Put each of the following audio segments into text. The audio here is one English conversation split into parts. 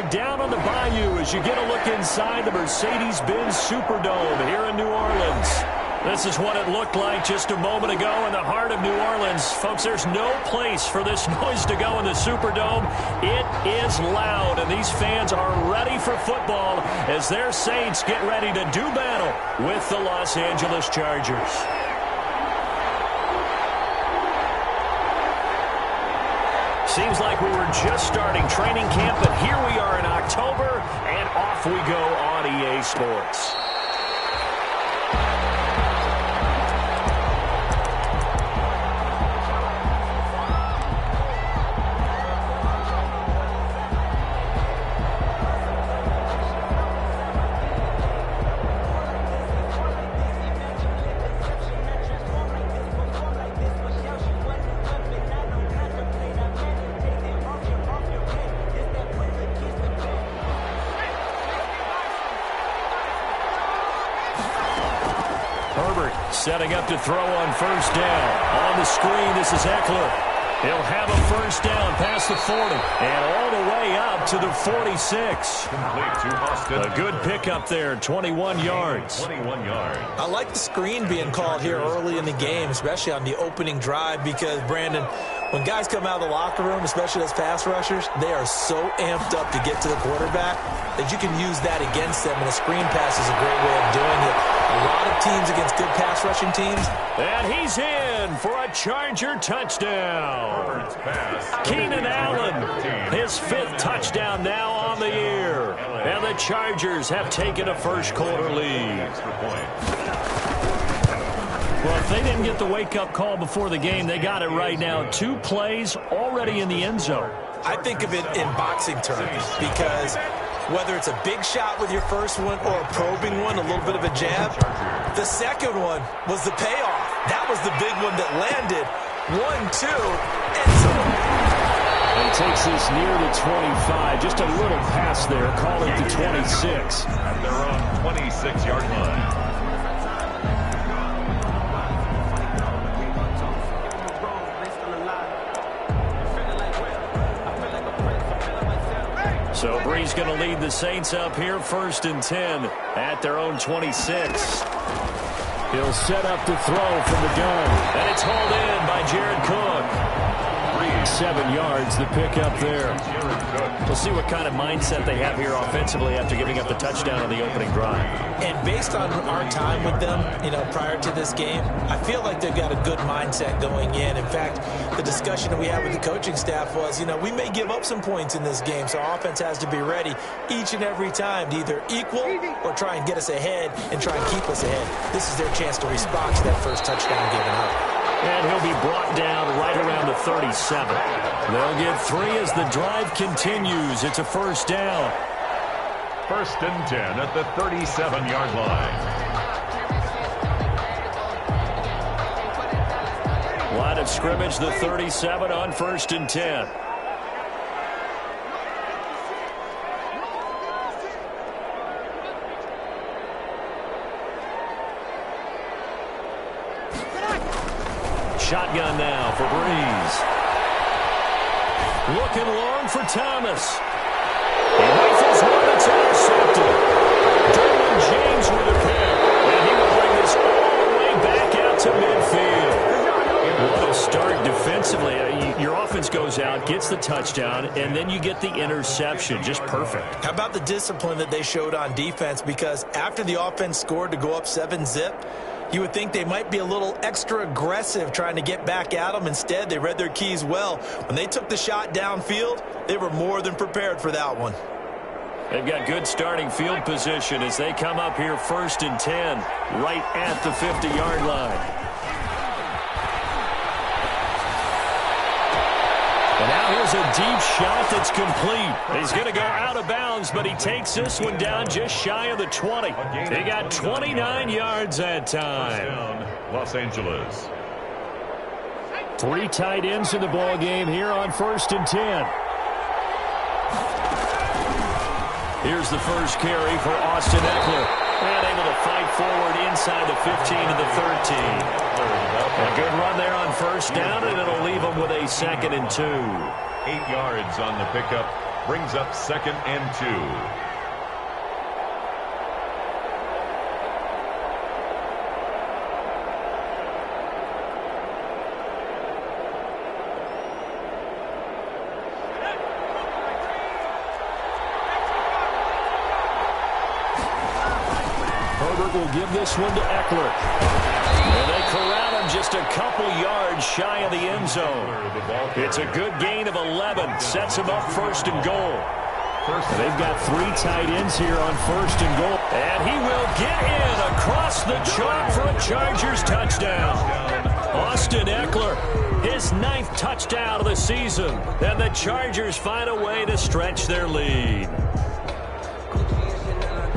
are down on the bayou as you get a look inside the Mercedes-Benz Superdome here in New Orleans. This is what it looked like just a moment ago in the heart of New Orleans. Folks, there's no place for this noise to go in the Superdome. It is loud, and these fans are ready for football as their Saints get ready to do battle with the Los Angeles Chargers. Seems like we were just starting training camp, but here we are in October, and off we go on EA Sports. Setting up to throw on first down. On the screen, this is Eckler. He'll have a first down past the 40 and all the way up to the 46. A good pickup there, 21 yards. I like the screen being called here early in the game, especially on the opening drive, because, Brandon, when guys come out of the locker room, especially as pass rushers, they are so amped up to get to the quarterback that you can use that against them, and a screen pass is a great way of doing it. A lot of teams against good pass rushing teams. And he's in for a Charger touchdown. Keenan Allen, his 5th touchdown now on the year. And the Chargers have taken a first-quarter lead. Well, if they didn't get the wake-up call before the game, they got it right now. 2 plays already in the end zone. I think of it in boxing terms, because whether it's a big shot with your first one or a probing one, a little bit of a jab, the second one was the payoff. That was the big one that landed. 1-2, end zone. And he takes this near the 25. Just a little pass there. Call it the 26. At their own 26-yard line. So Bree's going to lead the Saints up here, 1st and 10 at their own 26. He'll set up to throw from the gun. And it's hauled in by Jared Cook. 7 yards, the pickup there. We'll see what kind of mindset they have here offensively after giving up the touchdown on the opening drive. And based on our time with them, prior to this game, I feel like they've got a good mindset going in. In fact, the discussion that we had with the coaching staff was, we may give up some points in this game, so our offense has to be ready each and every time to either equal or try and get us ahead and try and keep us ahead. This is their chance to respond to that first touchdown given up. And he'll be brought down right around the 37. They'll get 3 as the drive continues. It's a first down. 1st and 10 at the 37-yard line. Line of scrimmage, the 37 on 1st and 10. Shotgun now for Breeze. Looking long for Thomas. He rifles one that's intercepted. Derwin James with a pick. And he will bring this all the way back out to midfield. What a start defensively. Your offense goes out, gets the touchdown, and then you get the interception. Just perfect. How about the discipline that they showed on defense? Because after the offense scored to go up 7-zip, you would think they might be a little extra aggressive trying to get back at them. Instead, they read their keys well. When they took the shot downfield, they were more than prepared for that one. They've got good starting field position as they come up here 1st and 10, right at the 50-yard line. And now here's a deep shot that's complete. He's going to go out of bounds, but he takes this one down just shy of the 20. They got 29 yards that time. Los Angeles. 3 tight ends in the ball game here on 1st and 10. Here's the first carry for Austin Eckler. And able to fight forward inside the 15 to the 13. A good run there on first down, and it'll leave them with a 2nd and 2. 8 yards on the pickup Brings up 2nd and 2. Will give this one to Eckler. And they corral him just a couple yards shy of the end zone. It's a good gain of 11. Sets him up 1st and goal. They've got 3 tight ends here on 1st and goal. And he will get in across the chalk for a Chargers touchdown. Austin Eckler, his 9th touchdown of the season. And the Chargers find a way to stretch their lead.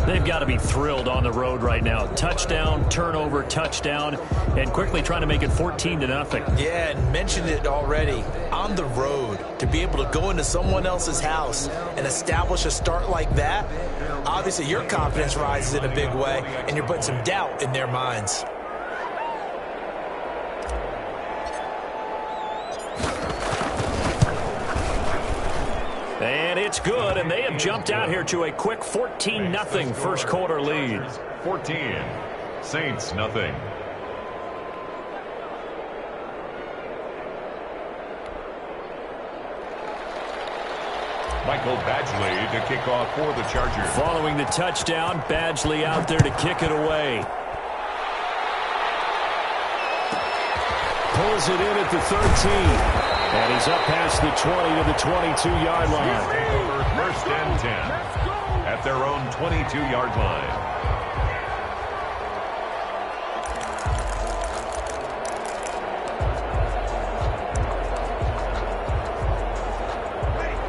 They've got to be thrilled on the road right now. Touchdown, turnover, touchdown, and quickly trying to make it 14-0. Yeah, and mentioned it already. On the road, to be able to go into someone else's house and establish a start like that, obviously your confidence rises in a big way, and you're putting some doubt in their minds. And it's good, and they have jumped out here to a quick 14-0 first quarter lead. 14. Saints nothing. Michael Badgley to kick off for the Chargers. Following the touchdown, Badgley out there to kick it away. Pulls it in at the 13. And he's up past the 20 to the 22-yard line. Over 1st and 10 at their own 22-yard line.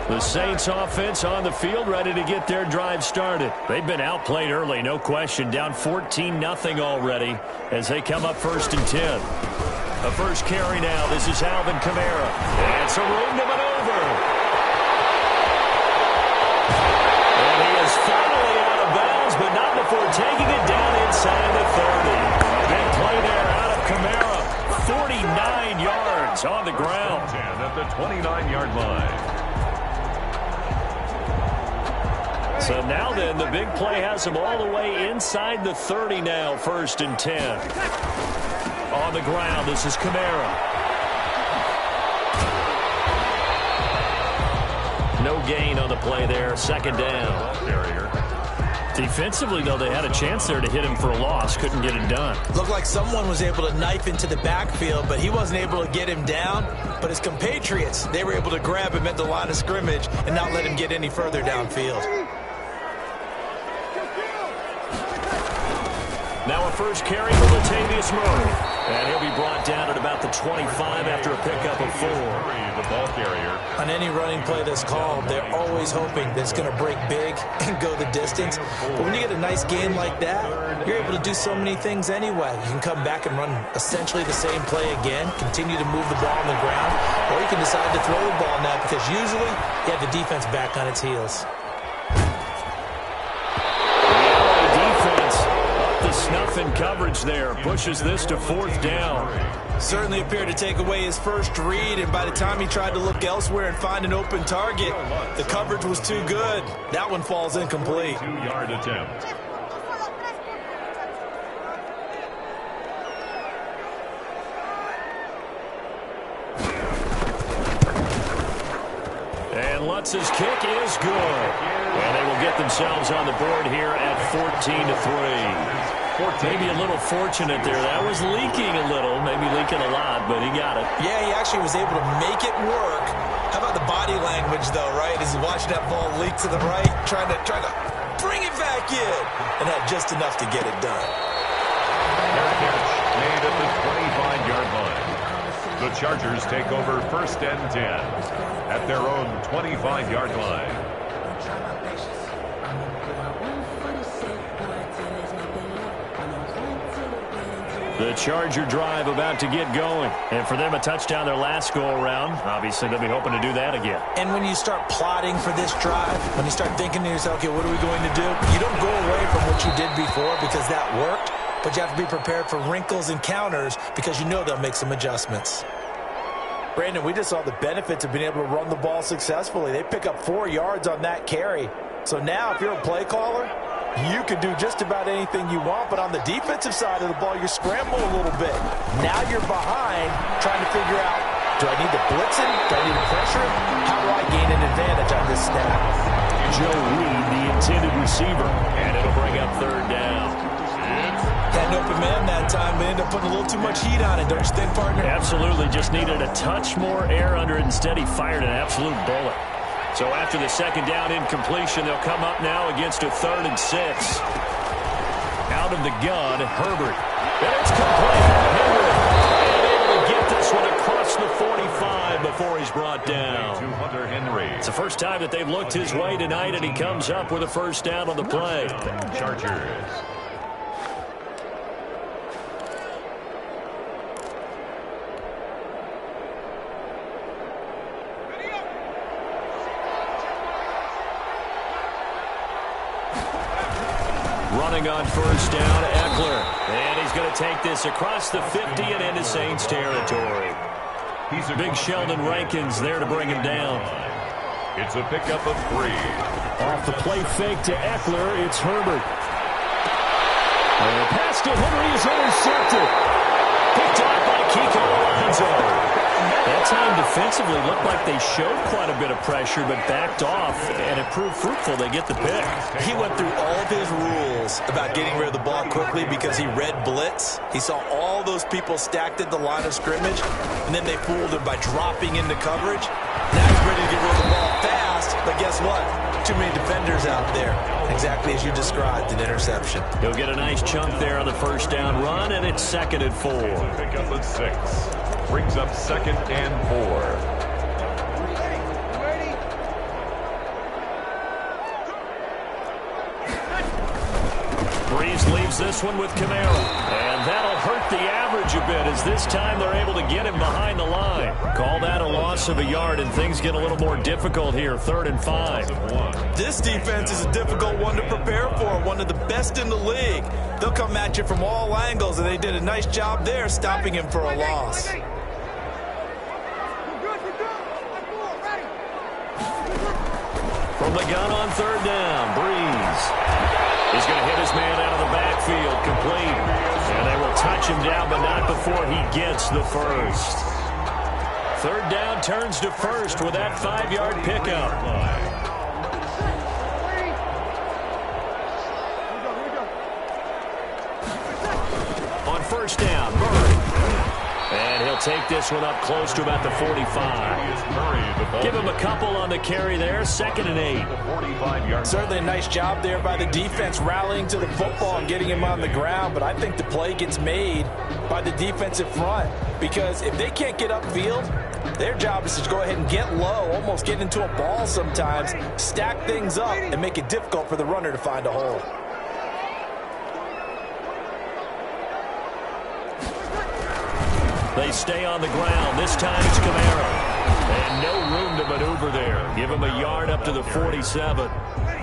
The Saints offense on the field, ready to get their drive started. They've been outplayed early, no question. Down 14-0 already as they come up 1st and 10. The first carry now. This is Alvin Kamara. It's a room to maneuver. And he is finally out of bounds, but not before taking it down inside the 30. Big play there out of Kamara. 49 yards on the ground. 10 at the 29-yard line. So now then, the big play has him all the way inside the 30 now, 1st and 10. On the ground, this is Kamara. No gain on the play there, 2nd down. Defensively, though, they had a chance there to hit him for a loss. Couldn't get it done. Looked like someone was able to knife into the backfield, but he wasn't able to get him down. But his compatriots, they were able to grab him at the line of scrimmage and not let him get any further downfield. Now a first carry for Latavius Murray. And he'll be brought down at about the 25 after a pickup of 4. The ball carrier. On any running play that's called, they're always hoping that it's going to break big and go the distance. But when you get a nice game like that, you're able to do so many things anyway. You can come back and run essentially the same play again, continue to move the ball on the ground, or you can decide to throw the ball now because usually you have the defense back on its heels. The snuff in coverage there pushes this to 4th down. Certainly appeared to take away his first read, and by the time he tried to look elsewhere and find an open target, the coverage was too good. That one falls incomplete. 2-yard attempt. And Lutz's kick is good. And they will get themselves on the board here at 14-3. Maybe a little fortunate there. That was leaking a little, maybe leaking a lot, but he got it. Yeah, he actually was able to make it work. How about the body language, though, right? As he watched that ball leak to the right, trying to bring it back in, and had just enough to get it done. Their catch made at the 25-yard line. The Chargers take over 1st and 10 at their own 25-yard line. The Charger drive about to get going. And for them, a touchdown their last go-around. Obviously, they'll be hoping to do that again. And when you start plotting for this drive, when you start thinking to yourself, okay, what are we going to do? You don't go away from what you did before because that worked, but you have to be prepared for wrinkles and counters because you know they'll make some adjustments. Brandon, we just saw the benefits of being able to run the ball successfully. They pick up 4 yards on that carry. So now if you're a play caller, you can do just about anything you want, but on the defensive side of the ball, you scramble a little bit. Now you're behind trying to figure out, do I need to blitz him? Do I need to pressure him? How do I gain an advantage on this snap? Joe Reed, the intended receiver, and it'll bring up 3rd down. Had an open man that time, but ended up putting a little too much heat on it, don't you think, partner? Absolutely, just needed a touch more air under it. Instead, he fired an absolute bullet. So after the 2nd down incompletion, they'll come up now against a 3rd and 6. Out of the gun, Herbert. And it's complete. Henry able to get this one across the 45 before he's brought down. It's the first time that they've looked his way tonight, and he comes up with a 1st down on the play. Chargers. Running on 1st down, Eckler. And he's going to take this across the 50 and into Saints territory. Big Sheldon Rankins there to bring him down. It's a pickup of 3. Off the play fake to Eckler, it's Herbert. And the pass to Henry is intercepted. Picked off by Kiko Alonso. That time defensively looked like they showed quite a bit of pressure, but backed off, and it proved fruitful. They get the pick. He went through all of his rules about getting rid of the ball quickly because he read blitz. He saw all those people stacked at the line of scrimmage, and then they fooled him by dropping into coverage. Now he's ready to get rid of the ball fast, but guess what? Too many defenders out there. Exactly as you described, an interception. He'll get a nice chunk there on the 1st down run, and it's 2nd and 4. Pickup of 6. Brings up 2nd and 4. Breeze leaves this one with Kamara. And that'll hurt the average a bit as this time they're able to get him behind the line. Call that a loss of a yard, and things get a little more difficult here. 3rd and 5. This defense is a difficult one to prepare for, one of the best in the league. They'll come at you from all angles, and they did a nice job there stopping him for a loss. From the gun on 3rd down, Breeze. He's going to hit his man out of the backfield, complete. And they will touch him down, but not before he gets the 1st. 3rd down turns to 1st with that 5-yard pickup. On 1st down, Murray. And he'll take this one up close to about the 45. Give him a couple on the carry there. 2nd and 8. Certainly a nice job there by the defense rallying to the football and getting him on the ground. But I think the play gets made by the defensive front. Because if they can't get upfield, their job is to go ahead and get low, almost get into a ball sometimes, stack things up, and make it difficult for the runner to find a hole. They stay on the ground. This time it's Kamara. And no room to maneuver there. Give him a yard up to the 47.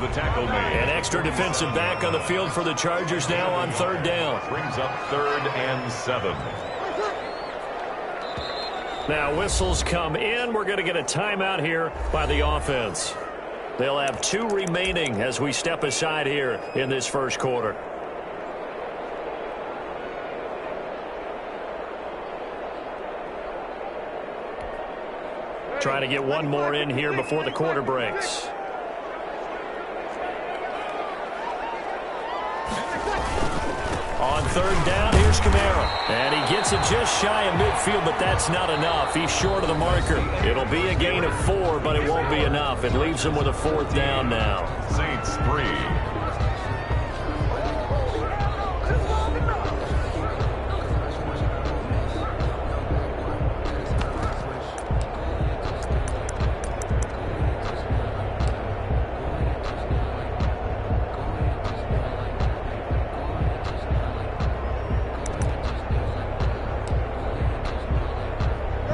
The tackle made. An extra defensive back on the field for the Chargers now on 3rd down. Brings up 3rd and 7. Now whistles come in. We're going to get a timeout here by the offense. They'll have 2 remaining as we step aside here in this 1st quarter. Trying to get one more in here before the quarter breaks. On 3rd down, here's Kamara. And he gets it just shy of midfield, but that's not enough. He's short of the marker. It'll be a gain of 4, but it won't be enough. It leaves him with a 4th down now. Saints 3.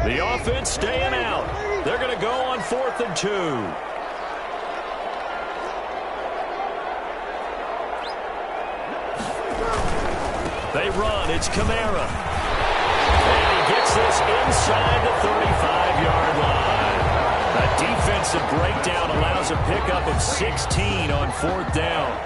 The offense staying out. They're going to go on 4th and 2. They run. It's Kamara. And he gets takes this inside the 35-yard line. A defensive breakdown allows a pickup of 16 on 4th down.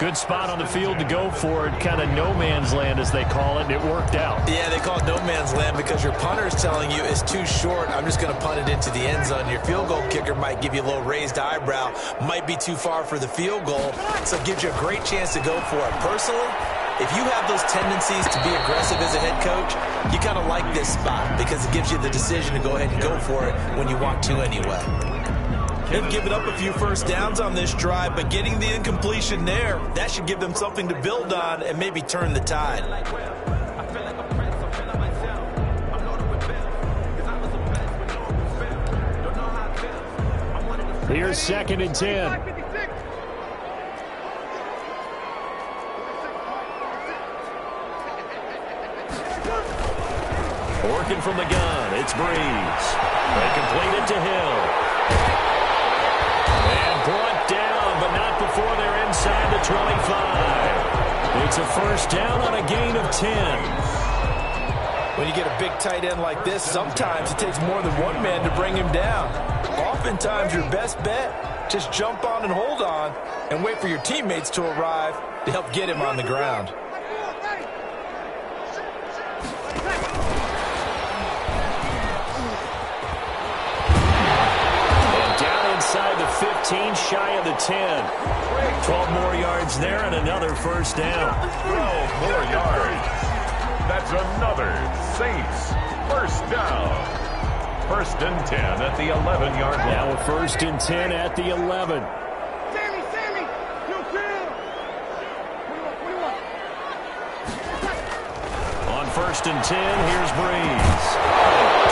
Good spot on the field to go for it, kind of no man's land as they call it, and it worked out. Yeah, they call it no man's land because your punter is telling you it's too short. I'm just going to punt it into the end zone. Your field goal kicker might give you a little raised eyebrow, might be too far for the field goal, so it gives you a great chance to go for it. Personally, if you have those tendencies to be aggressive as a head coach, you kind of like this spot because it gives you the decision to go ahead and go for it when you want to anyway. They've given up a few first downs on this drive, but getting the incompletion there, that should give them something to build on and maybe turn the tide. Here's 2nd and 10. Working from the gun, it's Breeze. They complete it to Hill. And brought down, but not before they're inside the 25. It's a first down on a gain of 10. When you get a big tight end like this, sometimes it takes more than one man to bring him down. Oftentimes, your best bet, just jump on and hold on and wait for your teammates to arrive to help get him on the ground. Inside the 15, shy of the 10. 12 more yards there and another first down. 12 more yards. That's another Saints first down. 1st and 10 at the 11-yard line. Now a 1st and 10 at the 11. On 1st and 10, here's Breeze.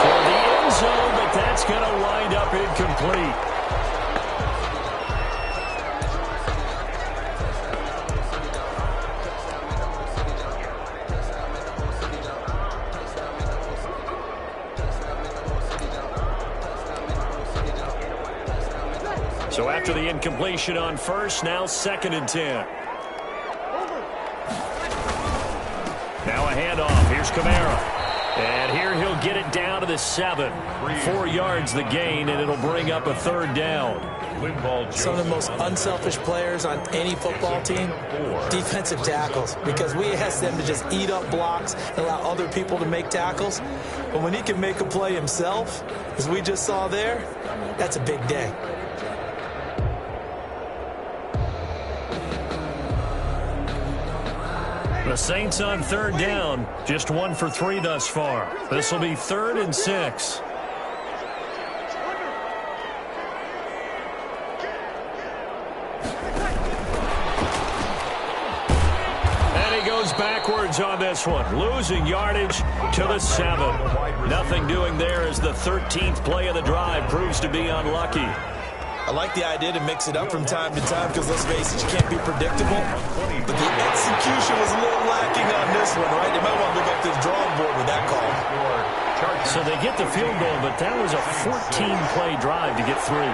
Toward the end zone, but that's going to wind up incomplete. So after the incompletion on 1st, now 2nd and 10. Now a handoff. Here's Kamara. And here he'll get it down to the 7. 4 yards the gain, and it'll bring up a 3rd down. Some of the most unselfish players on any football team, defensive tackles, because we ask them to just eat up blocks and allow other people to make tackles. But when he can make a play himself, as we just saw there, that's a big day. The Saints on 3rd down, just 1 for 3 thus far. This will be 3rd and 6. And he goes backwards on this one, losing yardage to the 7. Nothing doing there as the 13th play of the drive proves to be unlucky. I like the idea to mix it up from time to time because, let's face it, you can't be predictable. But the execution was a little lacking on this one, right? They might want to look up this drawing board with that call. So they get the field goal, but that was a 14-play drive to get 3.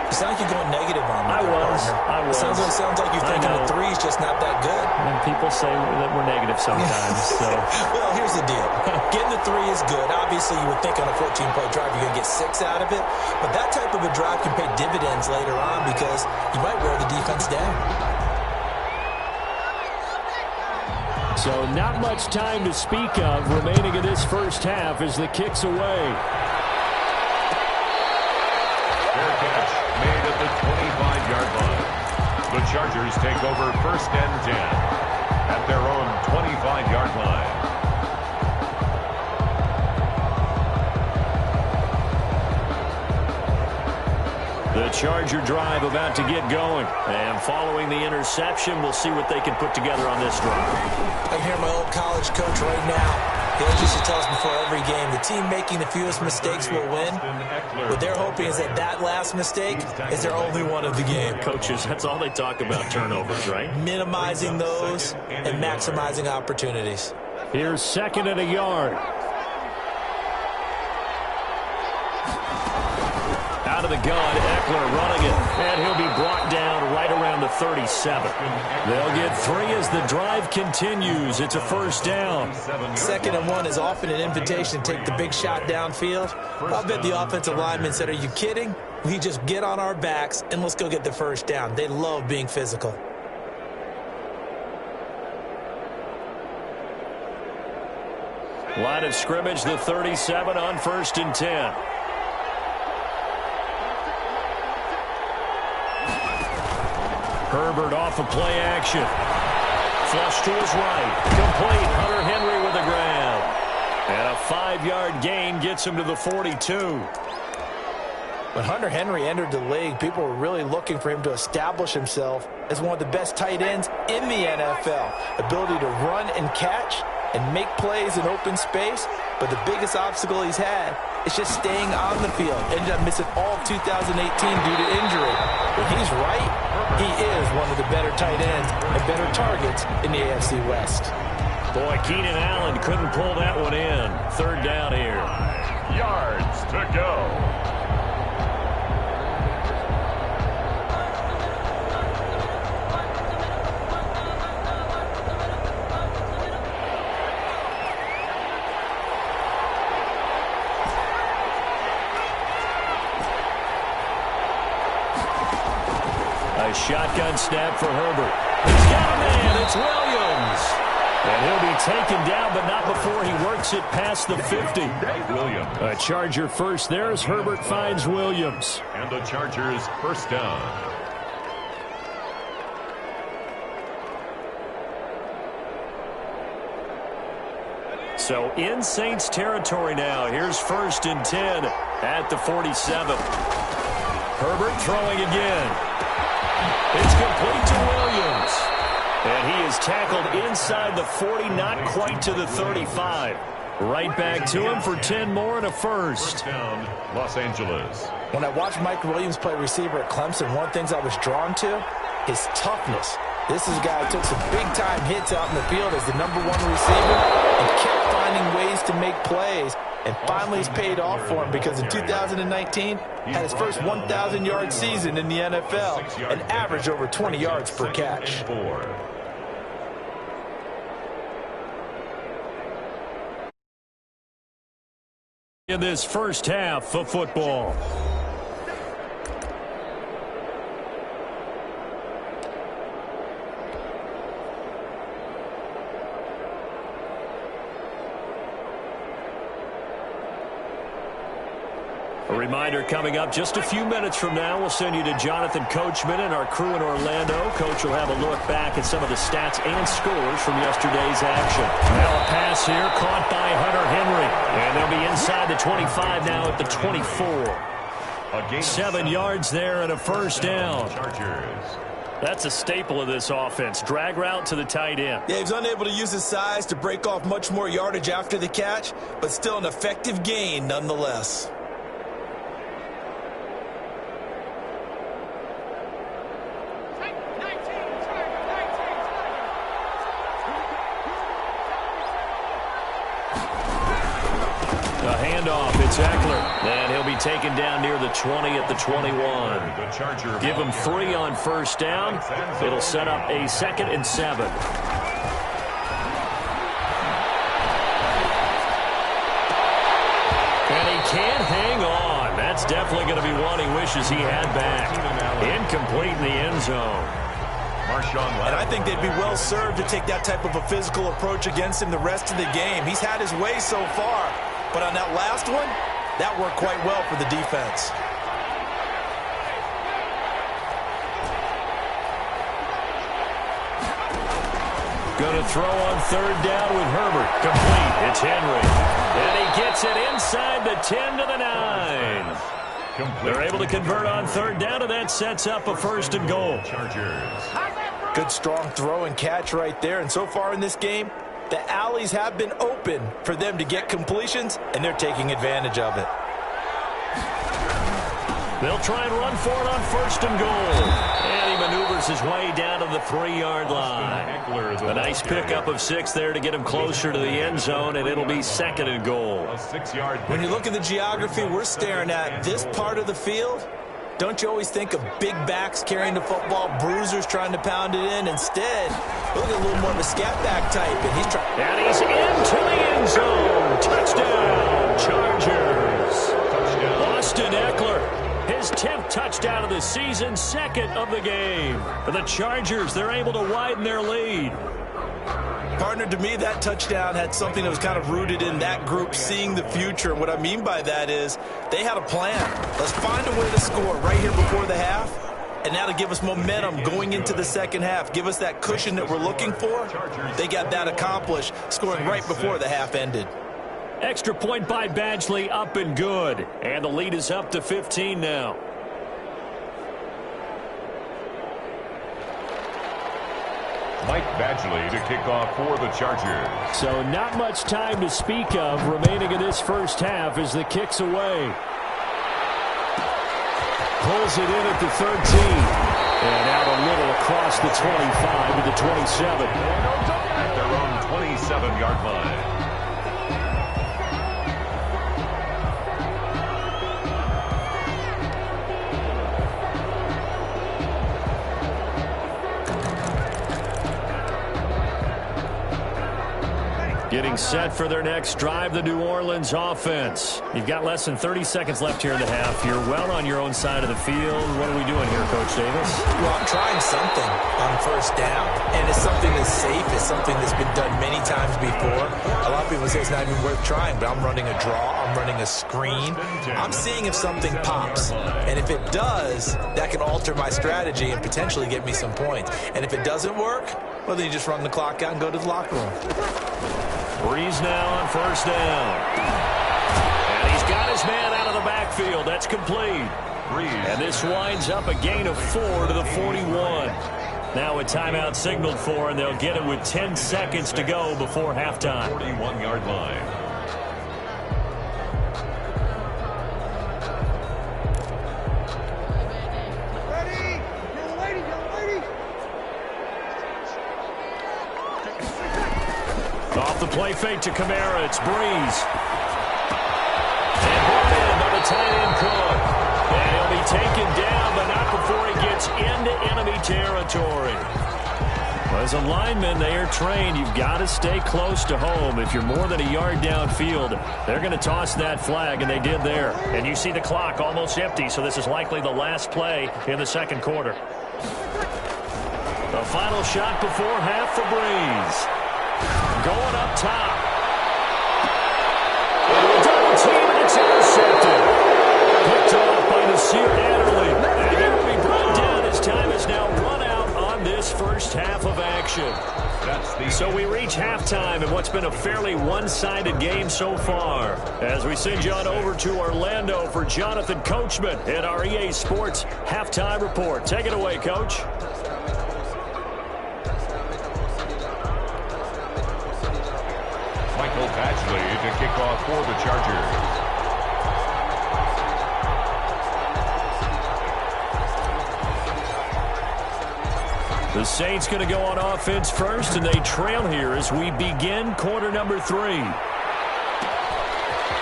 You sound like you're going negative on that. I was. Sounds like you're thinking the 3 is just not that good. And people say that we're negative sometimes. So. Well, here's the deal. Getting the 3 is good. Obviously, you would think on a 14-play drive you're going to get 6 out of it. But that type of a drive can pay dividends later on because you might wear the defense down. So not much time to speak of remaining in this first half as the kick's away. Fair catch made at the 25-yard line. The Chargers take over 1st and 10 at their own 25-yard line. The Charger drive about to get going. And following the interception, we'll see what they can put together on this drive. I'm here, my old college coach right now. He always used to tell us before every game, the team making the fewest mistakes will win. What they're hoping is that that last mistake is their only one of the game. Coaches, that's all they talk about, turnovers, right? Minimizing those and maximizing opportunities. Here's 2nd and a yard. Out of the gun, Eckler running it, and he'll be brought down right around the the 37. They'll get 3 as the drive continues. It's a first down. 2nd and 1 is often an invitation to take the big shot downfield. I'll bet the offensive linemen said, are you kidding? We just get on our backs and let's go get the first down. They love being physical. Line of scrimmage, the 37 on 1st and 10. Herbert off of play action. Flush to his right. Complete. Hunter Henry with a grab. And a 5-yard gain gets him to the 42. When Hunter Henry entered the league, people were really looking for him to establish himself as one of the best tight ends in the NFL. Ability to run and catch and make plays in open space. But the biggest obstacle he's had is just staying on the field. Ended up missing all of 2018 due to injury. When he's right, he is one of the better tight ends and better targets in the AFC West. Boy, Keenan Allen couldn't pull that one in. 3rd down here. Yards to go. A shotgun snap for Herbert. He's got a man. It's Williams. And he'll be taken down, but not before he works it past the 50. Williams. A Charger first there as Herbert finds Williams. And the Chargers first down. So in Saints territory now. Here's 1st and 10 at the 47. Herbert throwing again. It's complete to Williams. And he is tackled inside the 40, not quite to the 35. Right back to him for 10 more and a first. First down, Los Angeles. When I watched Mike Williams play receiver at Clemson, one of the things I was drawn to, his toughness. This is a guy who took some big-time hits out in the field as the #1 receiver and kept finding ways to make plays. And finally it's paid off for him because in 2019, had his first 1,000-yard season in the NFL and averaged over 20 yards per catch. In this first half of football. A reminder coming up just a few minutes from now, we'll send you to Jonathan Coachman and our crew in Orlando. Coach will have a look back at some of the stats and scores from yesterday's action. Now a pass here caught by Hunter Henry. And they'll be inside the 25 now at the 24. 7 yards there and a first down. That's a staple of this offense. Drag route to the tight end. Yeah, he's unable to use his size to break off much more yardage after the catch, but still an effective gain nonetheless. It's Eckler, and he'll be taken down near the 20 at the 21. Give him 3 on first down. It'll set up a 2nd and 7. And he can't hang on. That's definitely going to be one he wishes he had back. Incomplete in the end zone. And I think they'd be well served to take that type of a physical approach against him the rest of the game. He's had his way so far. But on that last one, that worked quite well for the defense. Going to throw on 3rd down with Herbert. Complete. It's Henry. And he gets it inside the 10 to the 9. They're able to convert on 3rd down, and that sets up a 1st and goal. Good strong throw and catch right there. And so far in this game, the alleys have been open for them to get completions, and they're taking advantage of it. They'll try and run for it on 1st and goal. And he maneuvers his way down to the 3-yard line. A nice pickup of 6 there to get him closer to the end zone, and it'll be 2nd and goal. When you look at the geography we're staring at, this part of the field Don't you always think of big backs carrying the football, bruisers trying to pound it in? Instead, look at a little more of a scat back type, and he's trying. And he's into the end zone. Touchdown, Chargers. Austin Eckler, his 10th touchdown of the season, 2nd of the game. For the Chargers, they're able to widen their lead. Partner, to me, that touchdown had something that was kind of rooted in that group seeing the future. And what I mean by that is they had a plan. Let's find a way to score right here before the half. And now to give us momentum going into the second half, give us that cushion that we're looking for. They got that accomplished, scoring right before the half ended. Extra point by Badgley, up and good. And the lead is up to 15 now. Mike Badgley to kick off for the Chargers. So not much time to speak of remaining in this first half as the kick's away. Pulls it in at the 13. And out a little across the 25 to the 27. At their own 27-yard line. Getting set for their next drive, the New Orleans offense. You've got less than 30 seconds left here in the half. You're well on your own side of the field. What are we doing here, Coach Davis? Well, I'm trying something on first down, and it's something that's safe. It's something that's been done many times before. A lot of people say it's not even worth trying, but I'm running a draw. I'm running a screen. I'm seeing if something pops, and if it does, that can alter my strategy and potentially get me some points. And if it doesn't work, well, then you just run the clock out and go to the locker room. Breeze now on first down. And he's got his man out of the backfield. That's complete. And this winds up a gain of 4 to the 41. Now a timeout signaled for, and they'll get it with 10 seconds to go before halftime. 41-yard line. Off the play fake to Kamara. It's Breeze. And brought in by the tight end Cook. And he'll be taken down, but not before he gets into enemy territory. Well, as a lineman, they are trained. You've got to stay close to home. If you're more than a yard downfield, they're going to toss that flag, and they did there. And you see the clock almost empty, so this is likely the last play in the second quarter. The final shot before half for Breeze. Going up top. And a double team, and it's intercepted. Picked off by Nasir Adderley. And he will be brought down as time has now run out on this first half of action. So we reach halftime in what's been a fairly one-sided game so far. As we send you on over to Orlando for Jonathan Coachman in our EA Sports Halftime Report. Take it away, Coach. Badgley to kick off for the Chargers. The Saints going to go on offense first, and they trail here as we begin quarter number 3.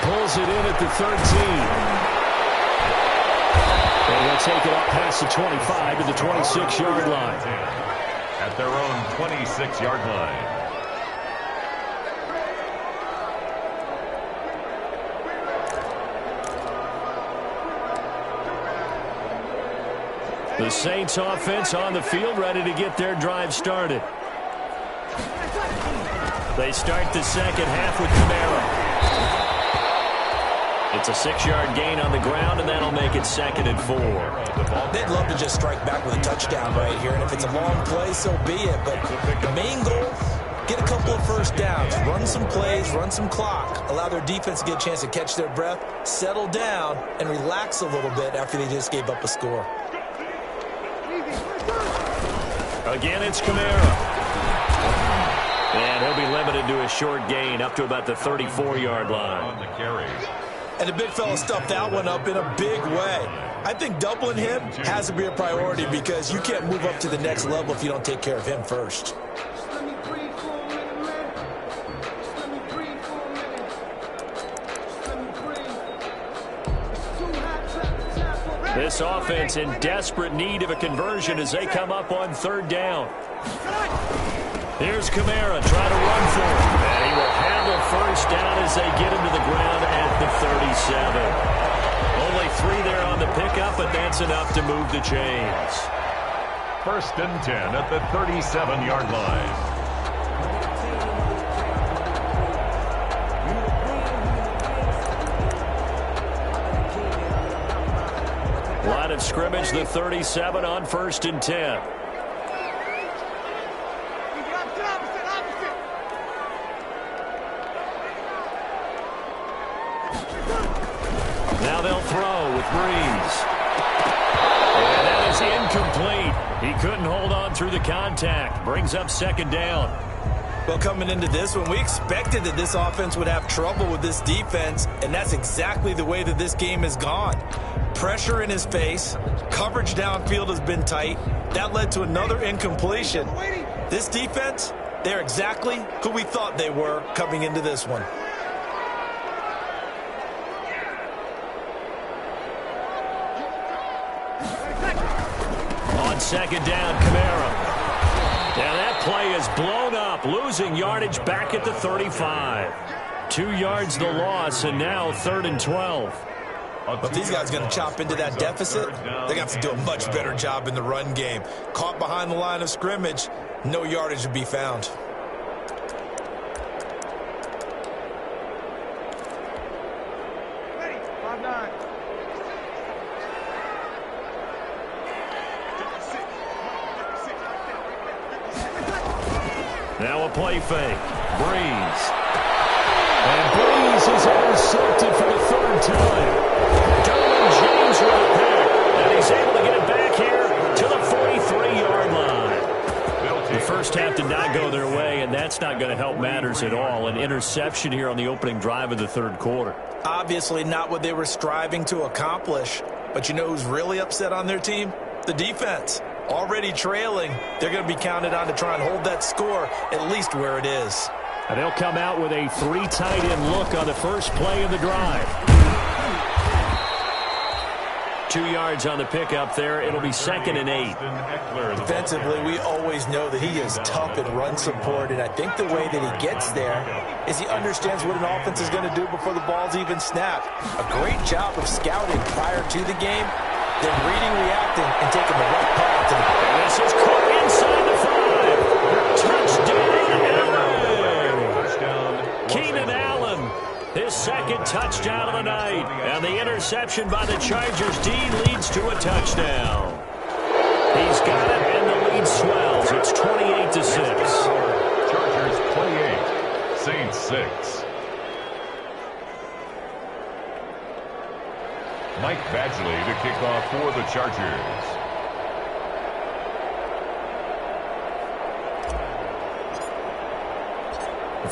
Pulls it in at the 13. And they'll take it up past the 25 to the 26-yard line. At their own 26-yard line. The Saints offense on the field, ready to get their drive started. They start the second half with Kamara. It's a 6-yard gain on the ground, and that'll make it 2nd and 4. They'd love to just strike back with a touchdown right here, and if it's a long play, so be it. But the main goal, get a couple of first downs, run some plays, run some clock, allow their defense to get a chance to catch their breath, settle down, and relax a little bit after they just gave up a score. Again, it's Kamara. And he'll be limited to a short gain up to about the 34-yard line. On the carry. And the big fella stuffed that one up in a big way. I think doubling him has to be a priority because you can't move up to the next level if you don't take care of him first. This offense in desperate need of a conversion as they come up on third down. Here's Kamara trying to run for it. And he will handle first down as they get him to the ground at the 37. Only 3 there on the pickup, but that's enough to move the chains. 1st and 10 at the 37-yard line. Line of scrimmage, the 37 on 1st and 10. Now they'll throw with Breeze. And that is incomplete. He couldn't hold on through the contact. Brings up 2nd down. Well, coming into this one, we expected that this offense would have trouble with this defense, and that's exactly the way that this game has gone. Pressure in his face. Coverage downfield has been tight. That led to another incompletion. This defense, they're exactly who we thought they were coming into this one. On 2nd down, Kamara. Now that play is blown up, losing yardage back at the 35. 2 yards the loss, and now 3rd and 12. If these guys are going to chop into that deficit, they got to do a much better job in the run game. Caught behind the line of scrimmage, no yardage to be found. Now a play fake. Breeze. And Breeze is intercepted for the 3rd time. Derwin James with a pick. And he's able to get it back here to the 43-yard line. The first half did not go their way, and that's not going to help matters at all. An interception here on the opening drive of the 3rd quarter. Obviously not what they were striving to accomplish. But you know who's really upset on their team? The defense. Already trailing, they're going to be counted on to try and hold that score at least where it is. And they'll come out with a 3 tight end look on the first play of the drive. 2 yards on the pickup there. It'll be 2nd and 8. Defensively, we always know that he is tough in run support, and I think the way that he gets there is he understands what an offense is going to do before the ball's even snapped. A great job of scouting prior to the game, then reading, reacting, and taking the right path to the ball. This is caught inside the 5. Touchdown, Keenan Allen, his 2nd touchdown of the night. And the interception by the Chargers D leads to a touchdown. He's got it, and the lead swells. It's 28-6. Chargers 28, Saints 6. Mike Badgley to kick off for the Chargers.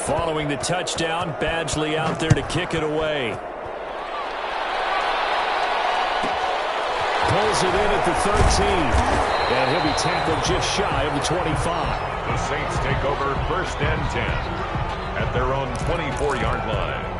Following the touchdown, Badgley out there to kick it away. Pulls it in at the 13. And he'll be tackled just shy of the 25. The Saints take over 1st and 10 at their own 24-yard line.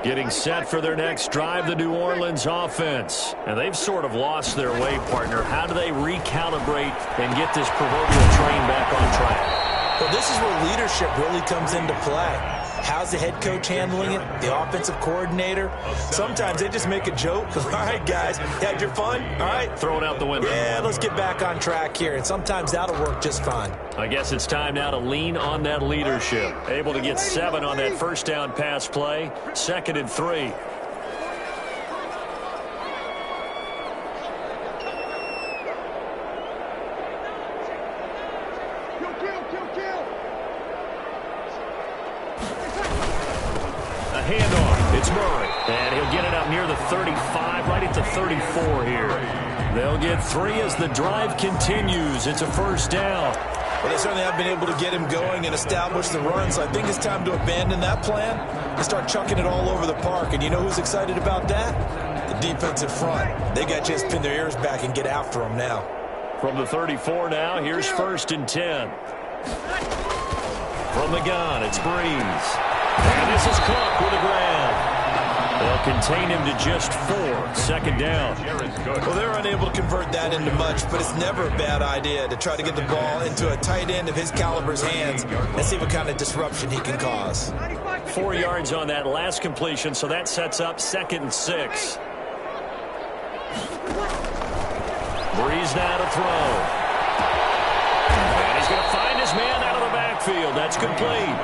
Getting set for their next drive, the New Orleans offense. And they've sort of lost their way, partner. How do they recalibrate and get this proverbial train back on track? Well, this is where leadership really comes into play. How's the head coach handling it? The offensive coordinator? Sometimes they just make a joke. All right, guys, had your fun? All right. Throw it out the window. Yeah, let's get back on track here. And sometimes that'll work just fine. I guess it's time now to lean on that leadership. Able to get 7 on that first down pass play. 2nd and 3. Handoff. It's Murray. And he'll get it up near the 35, right at the 34 here. They'll get 3 as the drive continues. It's a first down. Well, they certainly have been able to get him going and establish the run, so I think it's time to abandon that plan and start chucking it all over the park. And you know who's excited about that? The defensive front. They got to just pin their ears back and get after him now. From the 34 now, here's 1st and 10. From the gun, it's Breeze. And this is Cook with a grab. They'll contain him to just 4. 2nd down. Well, they're unable to convert that into much, but it's never a bad idea to try to get the ball into a tight end of his caliber's hands and see what kind of disruption he can cause. 4 yards on that last completion, so that sets up 2nd and 6. Breeze now to throw. And he's going to find his man out of the backfield. That's complete.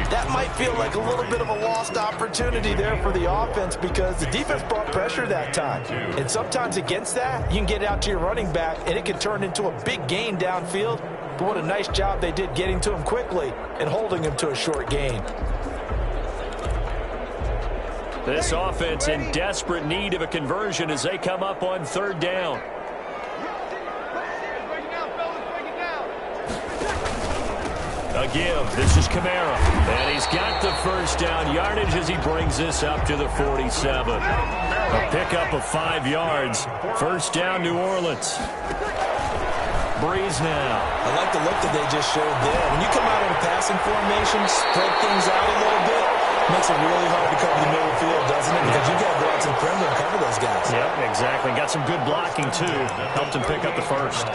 That might feel like a little bit of a lost opportunity there for the offense because the defense brought pressure that time. And sometimes against that, you can get out to your running back, and it can turn into a big gain downfield. But what a nice job they did getting to him quickly and holding him to a short gain. This offense in desperate need of a conversion as they come up on 3rd down. A give. This is Kamara. And he's got the 1st down yardage as he brings this up to the 47. A pickup of 5 yards. 1st down, New Orleans. Breeze now. I like the look that they just showed there. When you come out in a passing formation, spread things out a little bit, makes it really hard to cover the middle of the field, doesn't it? Because you got to go out to the perimeter and cover those guys. Yep, exactly. Got some good blocking, too. Helped him pick up the 1st.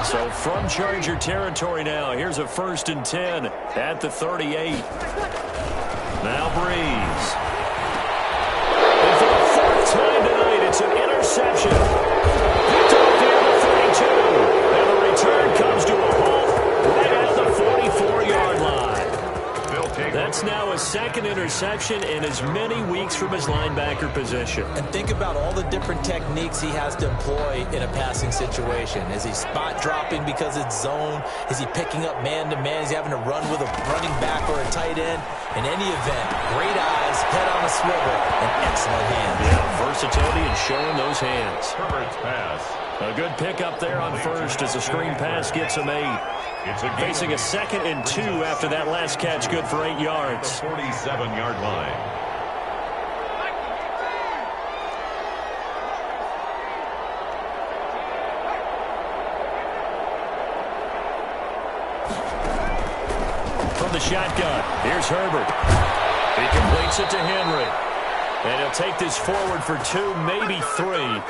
So from Charger territory now, here's a 1st and 10 at the 38. Now Breeze. And for the 4th time tonight, it's an interception. Picked up near the 32. And the return comes to a halt right at the 44-yard line. That's now a 2nd interception in as many weeks from his linebacker position. And think about all the different techniques he has to employ in a passing situation. Is he spot dropping because it's zone? Is he picking up man-to-man? Is he having to run with a running back or a tight end? In any event, great eyes, head on a swivel, and excellent hands. Yeah, versatility and showing those hands. Herbert's pass. A good pickup there on 1st as the screen pass gets him 8. Facing a 2nd and 2 after that last catch, good for 8 yards. 47-yard line. From the shotgun, here's Herbert. He completes it to Henry. And he'll take this forward for 2, maybe 3.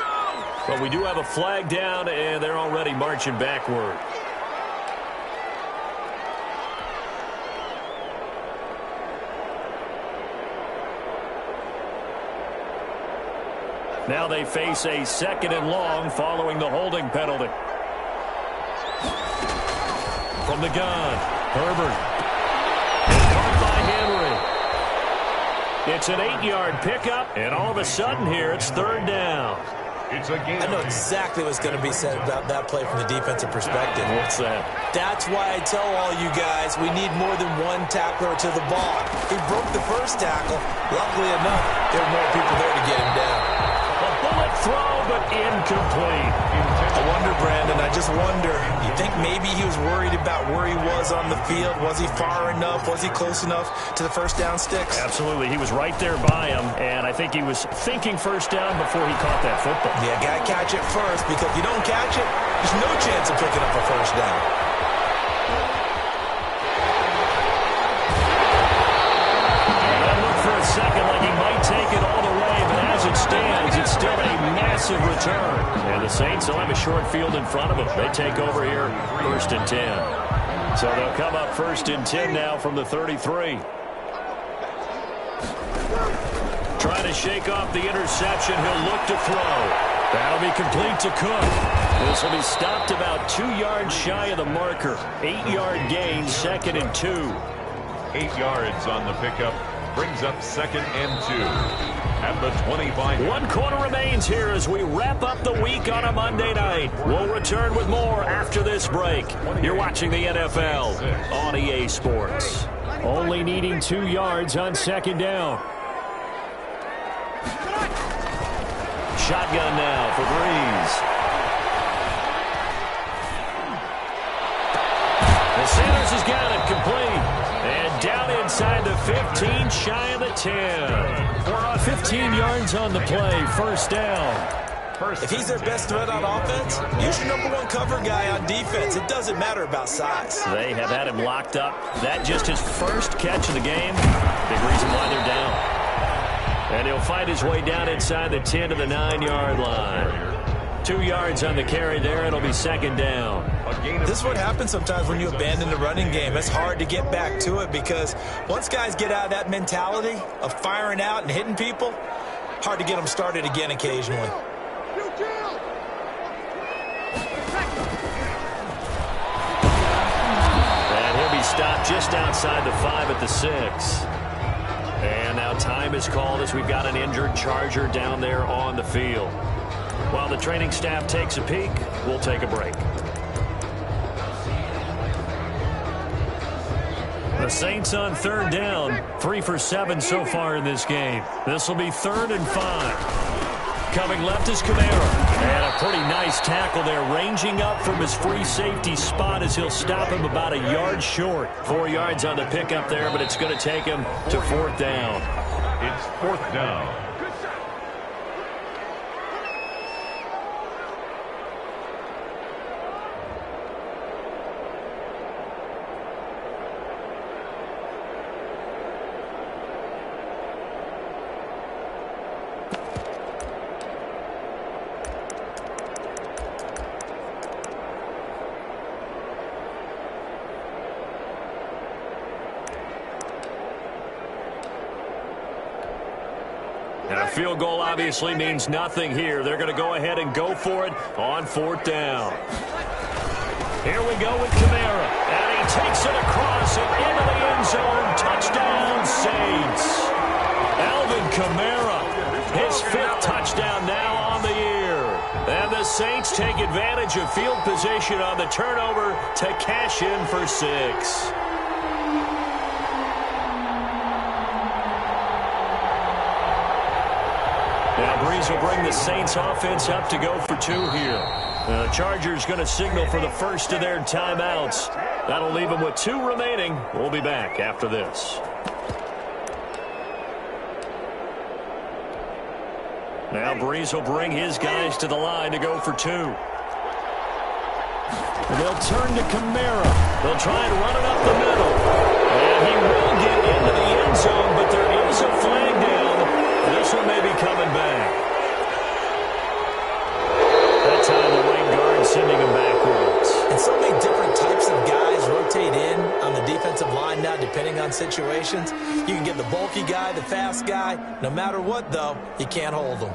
But we do have a flag down, and they're already marching backward. Now they face a 2nd and long following the holding penalty. From the gun, Herbert. Caught by Henry. It's an 8-yard pickup, and all of a sudden here it's 3rd down. I know exactly what's going to be said about that play from the defensive perspective. What's that? That's why I tell all you guys we need more than one tackler to the ball. He broke the 1st tackle. Luckily enough, there were more people there to get him down. A bullet throw, but incomplete. I wonder, Brandon, I just wonder, you think maybe he was worried about where he was on the field? Was he far enough? Was he close enough to the 1st down sticks? Absolutely. He was right there by him, and I think he was thinking 1st down before he caught that football. Yeah, got to catch it first, because if you don't catch it, there's no chance of picking up a 1st down. And that looked for a second like he might take it all the way, but as it stands, it's still a massive return. And the Saints will have a short field in front of them. They take over here 1st and 10. So they'll come up 1st and 10 now from the 33. Trying to shake off the interception. He'll look to throw. That'll be complete to Cook. This will be stopped about 2 yards shy of the marker. 8-yard gain, 2nd and 2. 8 yards on the pickup. Brings up 2nd and 2. At the 25. 1 quarter remains here as we wrap up the week on a Monday night. We'll return with more after this break. You're watching the NFL on EA Sports. Only needing 2 yards on 2nd down. Shotgun now for Breeze. And Sanders has got it complete. And down inside the 15, shy of the 10. 15 yards on the play, first down. If he's their best threat on offense, use your #1 cover guy on defense. It doesn't matter about size. They have had him locked up. That just his first catch of the game. Big reason why they're down. And he'll find his way down inside the 10 to the 9-yard line. 2 yards on the carry there. It'll be second down. This is what happens sometimes when you abandon the running game. It's hard to get back to it because once guys get out of that mentality of firing out and hitting people, hard to get them started again occasionally. And he'll be stopped just outside the 5 at the 6. And now time is called as we've got an injured Charger down there on the field. While the training staff takes a peek, we'll take a break. The Saints on third down, 3 for 7 so far in this game. This will be 3rd and 5. Coming left is Kamara. And a pretty nice tackle there, ranging up from his free safety spot as he'll stop him about a yard short. 4 yards on the pickup there, but it's going to take him to 4th down. It's 4th down. And a field goal obviously means nothing here. They're going to go ahead and go for it on 4th down. Here we go with Kamara. And he takes it across and into the end zone. Touchdown, Saints. Alvin Kamara, his 5th touchdown now on the year. And the Saints take advantage of field position on the turnover to cash in for 6. Now Breeze will bring the Saints offense up to go for 2 here. The Chargers going to signal for the first of their timeouts. That'll leave them with 2 remaining. We'll be back after this. Now Breeze will bring his guys to the line to go for 2. And they'll turn to Kamara. They'll try and run it up the middle. And he will get into the end zone, but there is a flag down. This one may be coming back. That time the right guard sending him backwards. And so many different types of guys rotate in on the defensive line now depending on situations. You can get the bulky guy, the fast guy. No matter what, though, you can't hold them.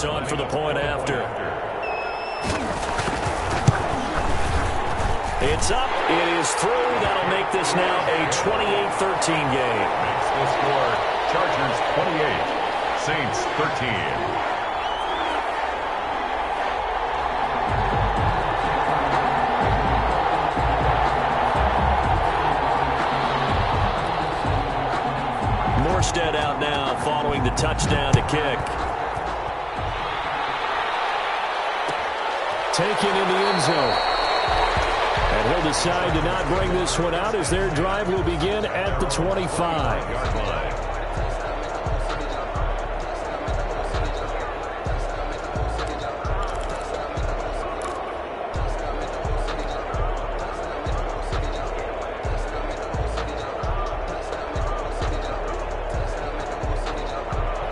On for the point after. It's up. It is through. That'll make this now a 28-13 game. Makes the score Chargers 28, Saints 13. Morstead out now following the touchdown to kick. Taken in the end zone. And he'll decide to not bring this one out as their drive will begin at the 25-yard line.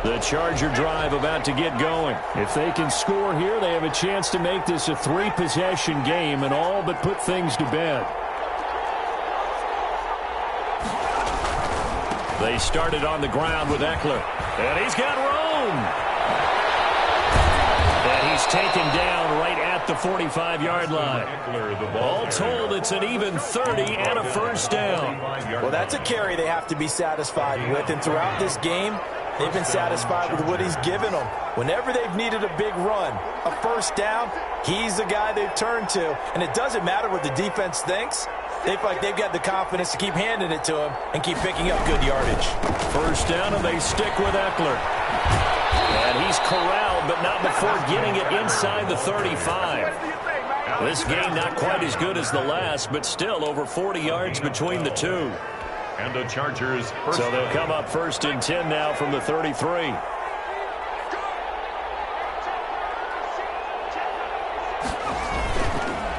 The Charger drive about to get going. If they can score here, they have a chance to make this a 3-possession game and all but put things to bed. They started on the ground with Eckler. And he's got room. And he's taken down right at the 45-yard line. All told, it's an even 30 and a first down. Well, that's a carry they have to be satisfied with, and throughout this game, they've been satisfied with what he's given them. Whenever they've needed a big run, a first down, he's the guy they've turned to. And it doesn't matter what the defense thinks. They feel like they've got the confidence to keep handing it to him and keep picking up good yardage. First down, and they stick with Eckler. And he's corralled, but not before getting it inside the 35. This game not quite as good as the last, but still over 40 yards between the two. And the Chargers first. So they'll come up 1st and 10 now from the 33.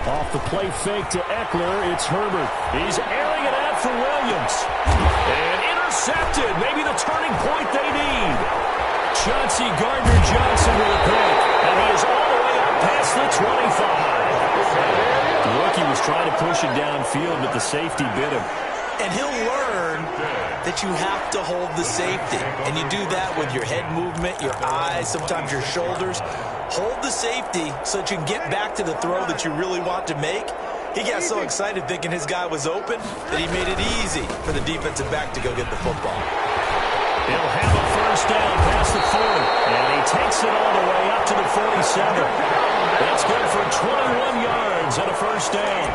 Off the play fake to Eckler, it's Herbert. He's airing it out for Williams. And intercepted, maybe the turning point they need. Chauncey Gardner-Johnson with a pick. And he is all the way up past the 25. The rookie was trying to push it downfield, but the safety bit him. And he'll learn that you have to hold the safety. And you do that with your head movement, your eyes, sometimes your shoulders. Hold the safety so that you can get back to the throw that you really want to make. He got so excited thinking his guy was open that he made it easy for the defensive back to go get the football. He'll have a first down past the 40. And he takes it all the way up to the 47. That's good for 21 yards and a first down.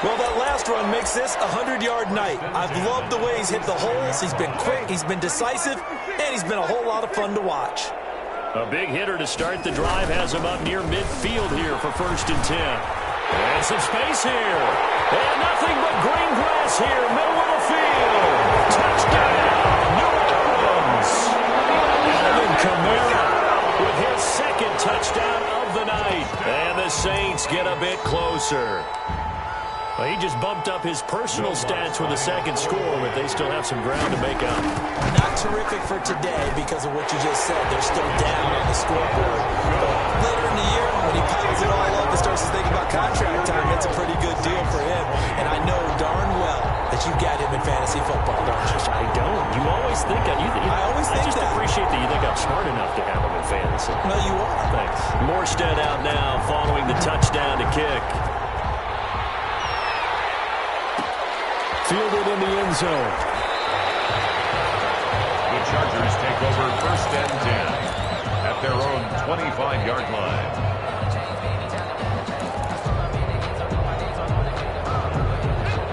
Well, that last run makes this a 100-yard night. I've loved the way he's hit the holes. He's been quick, he's been decisive, and he's been a whole lot of fun to watch. A big hitter to start the drive has him up near midfield here for 1st and 10. And some space here. And nothing but green grass here, middle of the field. Touchdown, New Orleans. Alvin Kamara with his second touchdown of the night. And the Saints get a bit closer. Well, he just bumped up his personal stats with a second score, but they still have some ground to make up. Not terrific for today because of what you just said. They're still down on the scoreboard. But later in the year, when he piles it all up and starts to think about contract time, it's a pretty good deal for him. And I know darn well that you got him in fantasy football, don't you? I don't. You always think that. I just appreciate that you think I'm smart enough to have him in fantasy. No, you are. Thanks. Morstead out now following the touchdown to kick. Fielded in the end zone. The Chargers take over 1st and 10 at their own 25-yard line.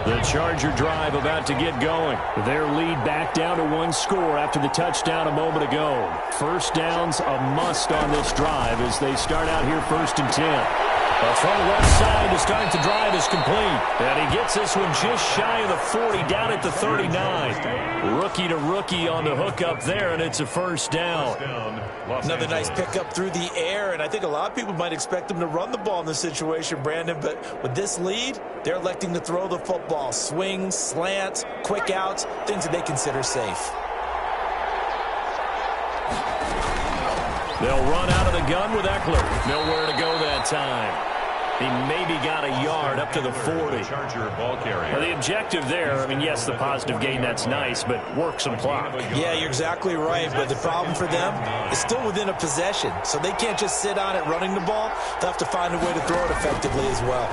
The Charger drive about to get going. Their lead back down to 1 score after the touchdown a moment ago. First down's a must on this drive as they start out here 1st and 10. A throw left side to start the drive is complete. And he gets this one just shy of the 40, down at the 39. Rookie to rookie on the hook up there, and it's a first down. Another nice pickup through the air, and I think a lot of people might expect him to run the ball in this situation, Brandon, but with this lead, they're electing to throw the football. Swings, slants, quick outs, things that they consider safe. They'll run out of the gun with Eckler. Nowhere to go that time. He maybe got a yard up to the 40. Charger ball carrier. Well, the objective there, I mean, yes, the positive gain, that's nice, but work some clock. Yeah, you're exactly right, but the problem for them is still within a possession, so they can't just sit on it running the ball. They'll have to find a way to throw it effectively as well.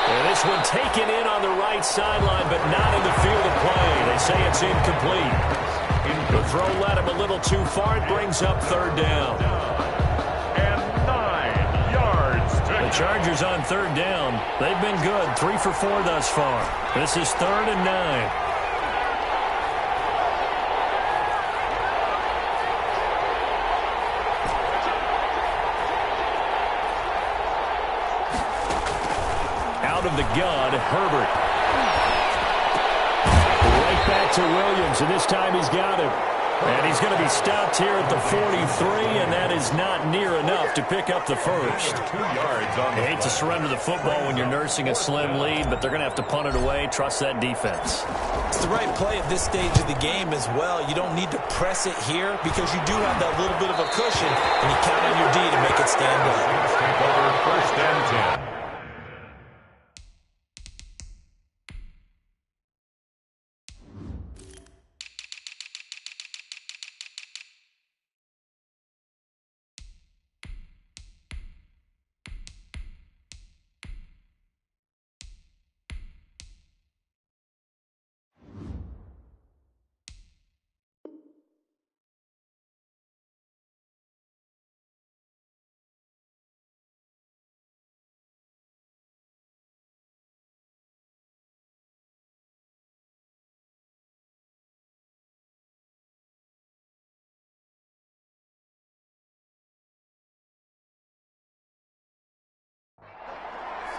And this one taken in on the right sideline, but not in the field of play. They say it's incomplete. The throw led him a little too far. It brings up 3rd down. And 9 yards. The Chargers on 3rd down. They've been good. 3 for 4 thus far. This is 3rd and 9. Out of the gun, Herbert. Right back to Williams, and this time he's got him. And he's going to be stopped here at the 43, and that is not near enough to pick up the first. 2 yards on the I hate to surrender the football when you're nursing a slim lead, but they're going to have to punt it away. Trust that defense. It's the right play at this stage of the game as well. You don't need to press it here because you do have that little bit of a cushion, and you count on your D to make it stand up. take over 1st and 10.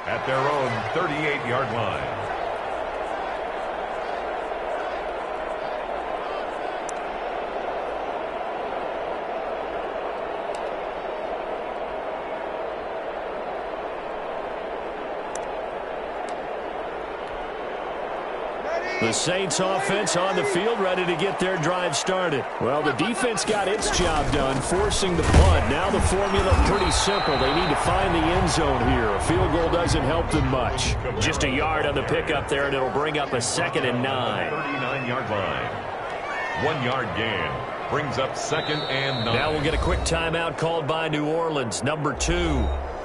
at their own 38-yard line. The Saints offense on the field, ready to get their drive started. Well, the defense got its job done, forcing the punt. Now the formula pretty simple. They need to find the end zone here. A field goal doesn't help them much. Just a yard on the pickup there, and it'll bring up a 2nd and 9. 39-yard line. 1 yard gain. Brings up 2nd and 9. Now we'll get a quick timeout called by New Orleans, number 2.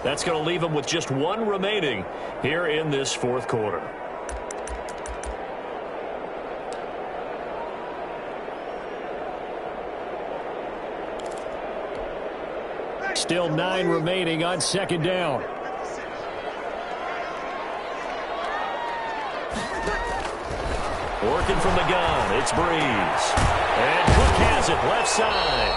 That's going to leave them with just 1 remaining here in this 4th quarter. Still 9 remaining on 2nd down. Working from the gun, it's Breeze. And Cook has it, left side.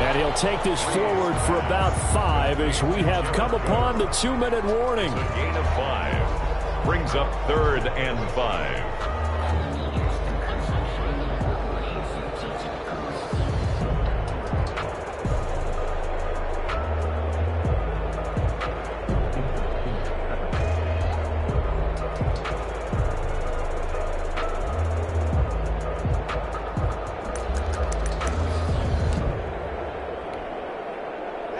And he'll take this forward for about 5 as we have come upon the 2-minute warning. A gain of 5. Brings up 3rd and 5.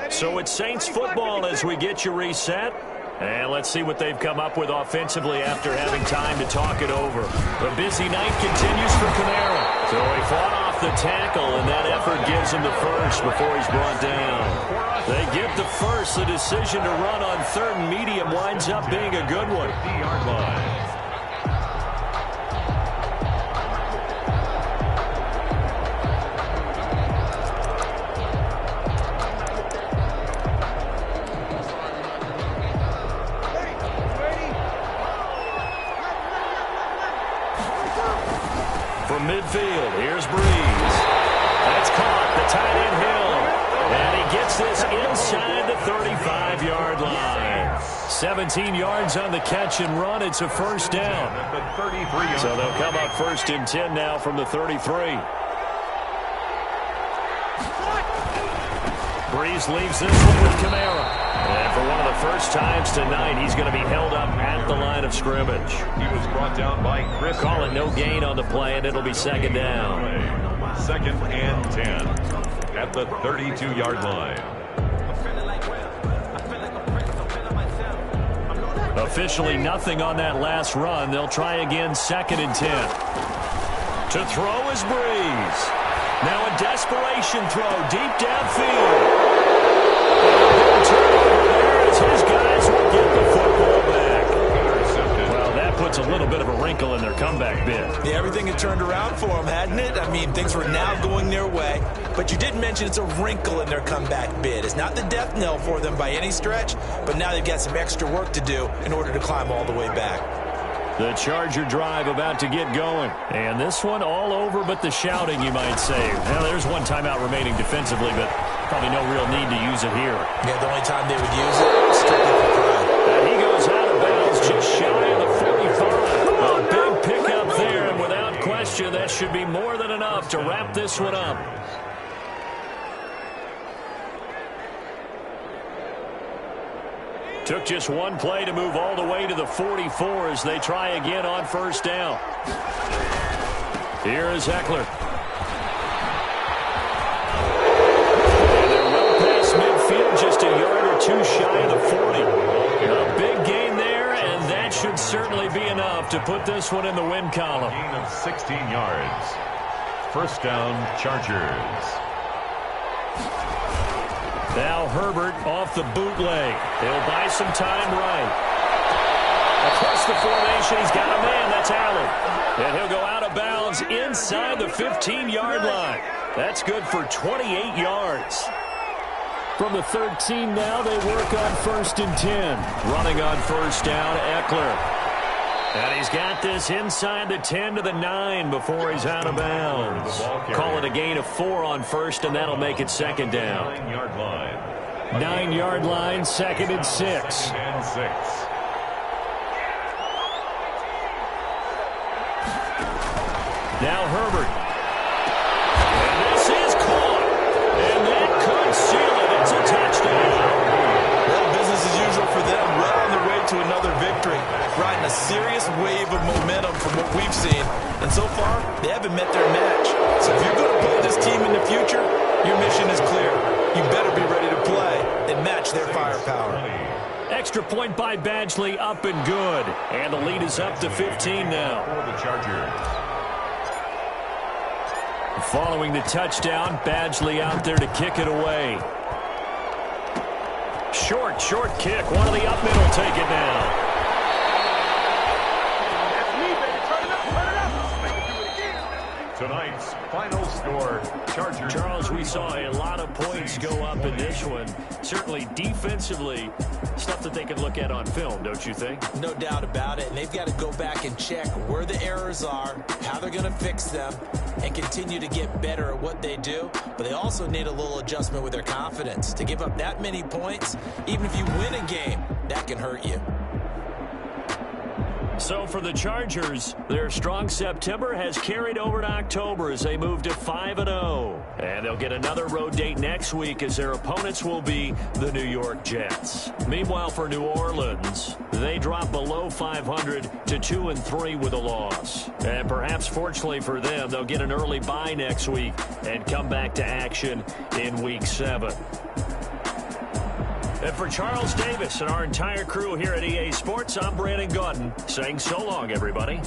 So it's Saints football as we get you reset. And let's see what they've come up with offensively after having time to talk it over. The busy night continues for Kamara. So he fought off the tackle, and that effort gives him the first before he's brought down. They get the first. The decision to run on 3rd and medium winds up being a good one. 50-yard line. From midfield, here's Breeze. That's caught, the tight end Hill. And he gets this inside the 35-yard line. 17 yards on the catch and run. It's a 1st down. So they'll come up 1st and 10 now from the 33. Breeze leaves this one with Kamara. And for one of the first times tonight, he's going to be held up at the line of scrimmage. He was brought down by Chris. Call it no gain on the play, and it'll be 2nd down. 2nd and 10 at the 32-yard line. Officially nothing on that last run. They'll try again 2nd and 10. To throw is Breeze. Now a desperation throw deep downfield. Turnover there as his guys will get the football back. Well, that puts a little bit of a wrinkle in their comeback bid. Yeah, everything had turned around for them, hadn't it? I mean, things were now going their way. But you did mention it's a wrinkle in their comeback bid. It's not the death knell for them by any stretch, but now they've got some extra work to do in order to climb all the way back. The Charger drive about to get going. And this one all over but the shouting, you might say. Now, there's 1 timeout remaining defensively, but probably no real need to use it here. Yeah, the only time they would use it, strictly for pride. And he goes out of bounds just shy of the 45. A big pickup there, and without question, that should be more than enough to wrap this one up. Took just 1 play to move all the way to the 44 as they try again on 1st down. Here is Eckler. And they're well past midfield, just a yard or 2 shy of the 40. A big gain there, and that should certainly be enough to put this one in the win column. Gain of 16 yards. 1st down, Chargers. Now Herbert off the bootleg. He'll buy some time right. Across the formation, he's got a man. That's Allen. And he'll go out of bounds inside the 15-yard line. That's good for 28 yards. From the 13 now, they work on 1st and 10. Running on 1st down, Eckler. And he's got this inside the 10 to the 9 before he's out of bounds. Call it a gain of 4 on 1st, and that'll make it 2nd down. 9-yard line. 9-yard line, 2nd and 6. And 6. Now Herbert. And this is caught. And that could seal it. It's a touchdown. Well, business as usual for them. Well on their way to another victory. Riding a serious wave of momentum from what we've seen. And so far, they haven't met their match. So if you're going to play this team in the future, your mission is clear. You better be ready to play and match their firepower. Extra point by Badgley, up and good. And the lead is up to 15 now. For the Chargers. Following the touchdown, Badgley out there to kick it away. Short kick. One of the up middle take it now. Tonight's final score, Chargers. Charles, we saw a lot of points go up in this one. Certainly defensively, stuff that they can look at on film, don't you think? No doubt about it. And they've got to go back and check where the errors are, how they're going to fix them, and continue to get better at what they do. But they also need a little adjustment with their confidence. To give up that many points, even if you win a game, that can hurt you. So for the Chargers, their strong September has carried over to October as they move to 5-0. And they'll get another road date next week as their opponents will be the New York Jets. Meanwhile, for New Orleans, they drop below 500 to 2-3 with a loss. And perhaps fortunately for them, they'll get an early bye next week and come back to action in Week 7. And for Charles Davis and our entire crew here at EA Sports, I'm Brandon Gaudin saying so long, everybody.